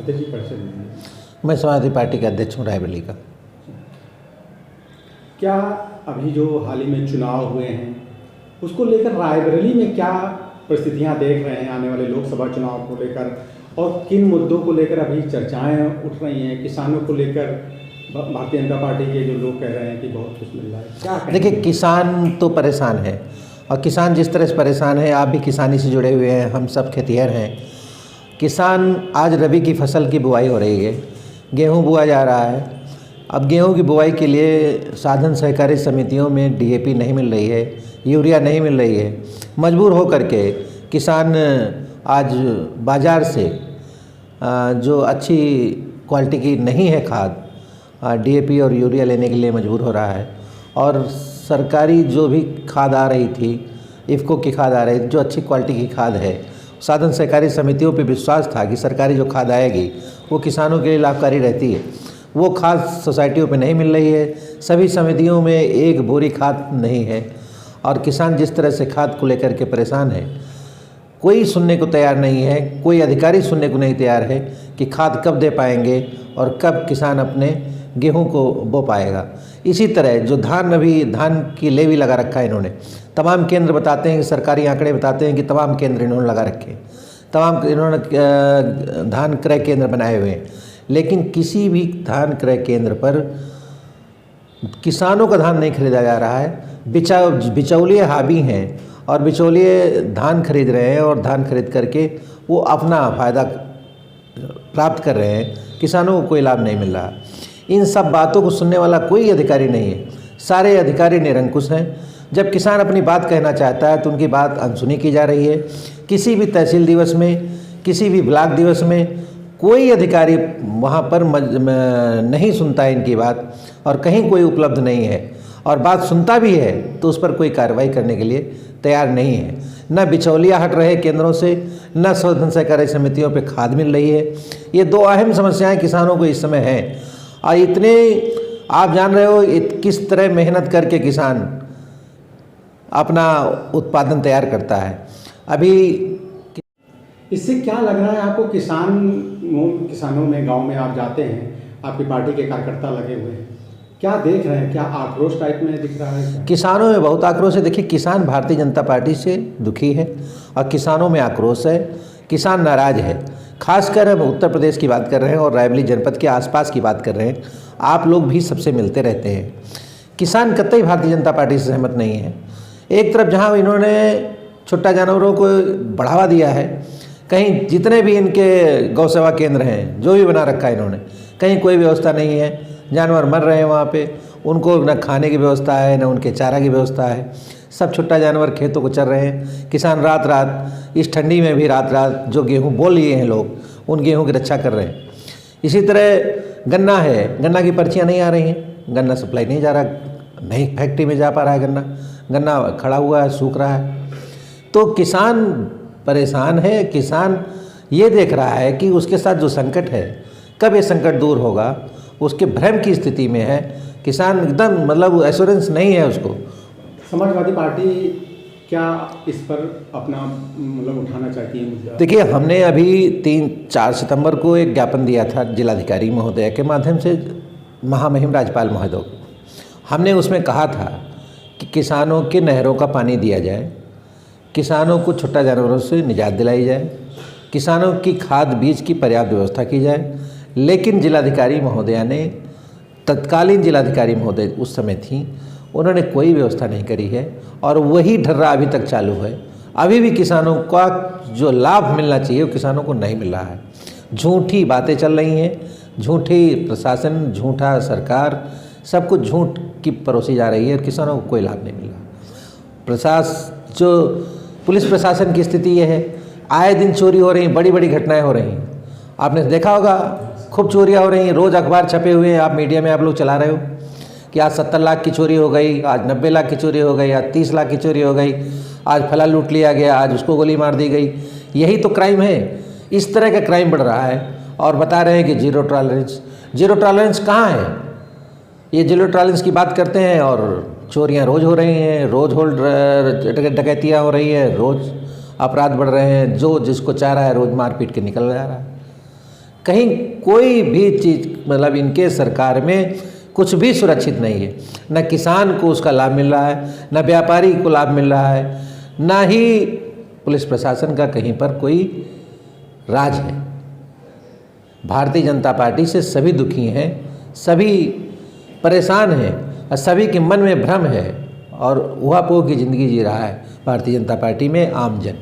अध्यक्ष जी परिचय दीजिए। मैं समाजवादी पार्टी के अध्यक्ष हूँ रायबरेली का। क्या अभी जो हाल ही में चुनाव हुए हैं उसको लेकर रायबरेली में क्या परिस्थितियां देख रहे हैं आने वाले लोकसभा चुनाव को लेकर, और किन मुद्दों को लेकर अभी चर्चाएं उठ रही हैं? किसानों को लेकर भारतीय जनता पार्टी के जो लोग कह रहे हैं कि बहुत कुछ मिल रहा है, क्या कहेंगे? देखिए, किसान तो परेशान है, और किसान जिस तरह से परेशान है, आप भी किसानी से जुड़े हुए हैं, हम सब खेतिहर हैं। किसान आज रबी की फसल की बुआई हो रही है, गेहूं बोया जा रहा है। अब गेहूं की बुआई के लिए साधन सहकारी समितियों में डीएपी नहीं मिल रही है, यूरिया नहीं मिल रही है। मजबूर हो करके किसान आज बाज़ार से जो अच्छी क्वालिटी की नहीं है खाद, डीएपी और यूरिया लेने के लिए मजबूर हो रहा है। और सरकारी जो भी खाद आ रही थी, इफ़को की खाद आ रही थी, जो अच्छी क्वालिटी की खाद है, साधन सहकारी समितियों पे विश्वास था कि सरकारी जो खाद आएगी वो किसानों के लिए लाभकारी रहती है। वो खाद सोसाइटियों पे नहीं मिल रही है, सभी समितियों में एक बोरी खाद नहीं है, और किसान जिस तरह से खाद को लेकर के परेशान है, कोई सुनने को तैयार नहीं है, कोई अधिकारी सुनने को नहीं तैयार है कि खाद कब दे पाएंगे और कब किसान अपने गेहूं को बो पाएगा। इसी तरह जो धान की लेवी लगा रखा है इन्होंने, तमाम केंद्र बताते हैं कि सरकारी आंकड़े बताते हैं कि तमाम केंद्र इन्होंने लगा रखे, तमाम इन्होंने धान क्रय केंद्र बनाए हुए हैं, लेकिन किसी भी धान क्रय केंद्र पर किसानों का धान नहीं खरीदा जा रहा है। बिचौलिए हावी हैं और बिचौलिए धान खरीद रहे हैं, और धान खरीद करके वो अपना फ़ायदा प्राप्त कर रहे हैं, किसानों को कोई लाभ नहीं मिल रहा। इन सब बातों को सुनने वाला कोई अधिकारी नहीं है, सारे अधिकारी निरंकुश हैं। जब किसान अपनी बात कहना चाहता है तो उनकी बात अनसुनी की जा रही है। किसी भी तहसील दिवस में, किसी भी ब्लॉक दिवस में कोई अधिकारी वहाँ पर नहीं सुनता है इनकी बात, और कहीं कोई उपलब्ध नहीं है, और बात सुनता भी है तो उस पर कोई कार्रवाई करने के लिए तैयार नहीं है। न बिचौलिया हट रहे केंद्रों से, न साधन सहकारी समितियों पे खाद मिल रही है। ये दो अहम समस्याएं किसानों को इस समय हैं, और इतने आप जान रहे हो किस तरह मेहनत करके किसान अपना उत्पादन तैयार करता है। अभी इससे क्या लग रहा है आपको? किसानों में, गांव में आप जाते हैं, आपकी पार्टी के कार्यकर्ता लगे हुए हैं, क्या देख रहे हैं? क्या आक्रोश टाइप में दिख रहा है? किसानों में बहुत आक्रोश है। देखिए, किसान भारतीय जनता पार्टी से दुखी है और किसानों में आक्रोश है, किसान नाराज है। खासकर हम उत्तर प्रदेश की बात कर रहे हैं और रायबरेली जनपद के आसपास की बात कर रहे हैं। आप लोग भी सबसे मिलते रहते हैं। किसान कतई भारतीय जनता पार्टी से सहमत नहीं है। एक तरफ जहां इन्होंने छुट्टा जानवरों को बढ़ावा दिया है, कहीं जितने भी इनके गौ सेवा केंद्र हैं, जो भी बना रखा है इन्होंने, कहीं कोई व्यवस्था नहीं है, जानवर मर रहे हैं वहाँ पे, उनको न खाने की व्यवस्था है, न उनके चारा की व्यवस्था है। सब छुट्टा जानवर खेतों को चर रहे हैं। किसान रात रात, इस ठंडी में भी रात रात जो गेहूँ बो लिए हैं लोग, उन गेहूँ की रक्षा कर रहे हैं। इसी तरह गन्ना है, गन्ना की पर्चियाँ नहीं आ रही हैं, गन्ना सप्लाई नहीं जा रहा, नहीं फैक्ट्री में जा पा रहा है गन्ना, गन्ना खड़ा हुआ है, सूख रहा है। तो किसान परेशान है। किसान ये देख रहा है कि उसके साथ जो संकट है, कब ये संकट दूर होगा, उसके भ्रम की स्थिति में है। किसान एकदम मतलब एश्योरेंस नहीं है उसको। समाजवादी पार्टी क्या इस पर अपना मतलब उठाना चाहती है मुद्दा? देखिए, हमने अभी 3-4 सितंबर को एक ज्ञापन दिया था जिलाधिकारी महोदय के माध्यम से महामहिम राज्यपाल महोदय को। हमने उसमें कहा था कि किसानों के नहरों का पानी दिया जाए, किसानों को छुट्टा जानवरों से निजात दिलाई जाए, किसानों की खाद बीज की पर्याप्त व्यवस्था की जाए। लेकिन जिलाधिकारी महोदया ने, तत्कालीन जिलाधिकारी महोदय उस समय थी, उन्होंने कोई व्यवस्था नहीं करी है, और वही ढर्रा अभी तक चालू है। अभी भी किसानों का जो लाभ मिलना चाहिए वो किसानों को नहीं मिल रहा है। झूठी बातें चल रही हैं, झूठी प्रशासन, झूठा सरकार, सब कुछ झूठ की परोसी जा रही है, और किसानों को कोई लाभ नहीं मिल रहा। जो पुलिस प्रशासन की स्थिति ये है, आए दिन चोरी हो रही, बड़ी बड़ी घटनाएं हो रही हैं। आपने देखा होगा, खूब चोरियां हो रही हैं, रोज़ अखबार छपे हुए हैं, आप मीडिया में आप लोग चला रहे हो कि आज 70 लाख की चोरी हो गई, आज 90 लाख की चोरी हो गई, आज 30 लाख की चोरी हो गई, आज फला लूट लिया गया, आज उसको गोली मार दी गई। यही तो क्राइम है। इस तरह का क्राइम बढ़ रहा है, और बता रहे हैं कि जीरो टॉलरेंस। जीरो टॉलरेंस कहाँ है? ये जीरो टॉलरेंस की बात करते हैं, और चोरियां रोज़ हो रही हैं, रोज़ डकैतियाँ हो रही है, रोज़ अपराध बढ़ रहे हैं। जो जिसको चाह रहा है रोज़ मार पीट के निकल जा रहा है। कहीं कोई भी चीज़ मतलब इनके सरकार में कुछ भी सुरक्षित नहीं है। न किसान को उसका लाभ मिल रहा है, न व्यापारी को लाभ मिल रहा है, न ही पुलिस प्रशासन का कहीं पर कोई राज है। भारतीय जनता पार्टी से सभी दुखी हैं, सभी परेशान हैं और सभी के मन में भ्रम है और ऊहापोह की ज़िंदगी जी रहा है भारतीय जनता पार्टी में आम जन।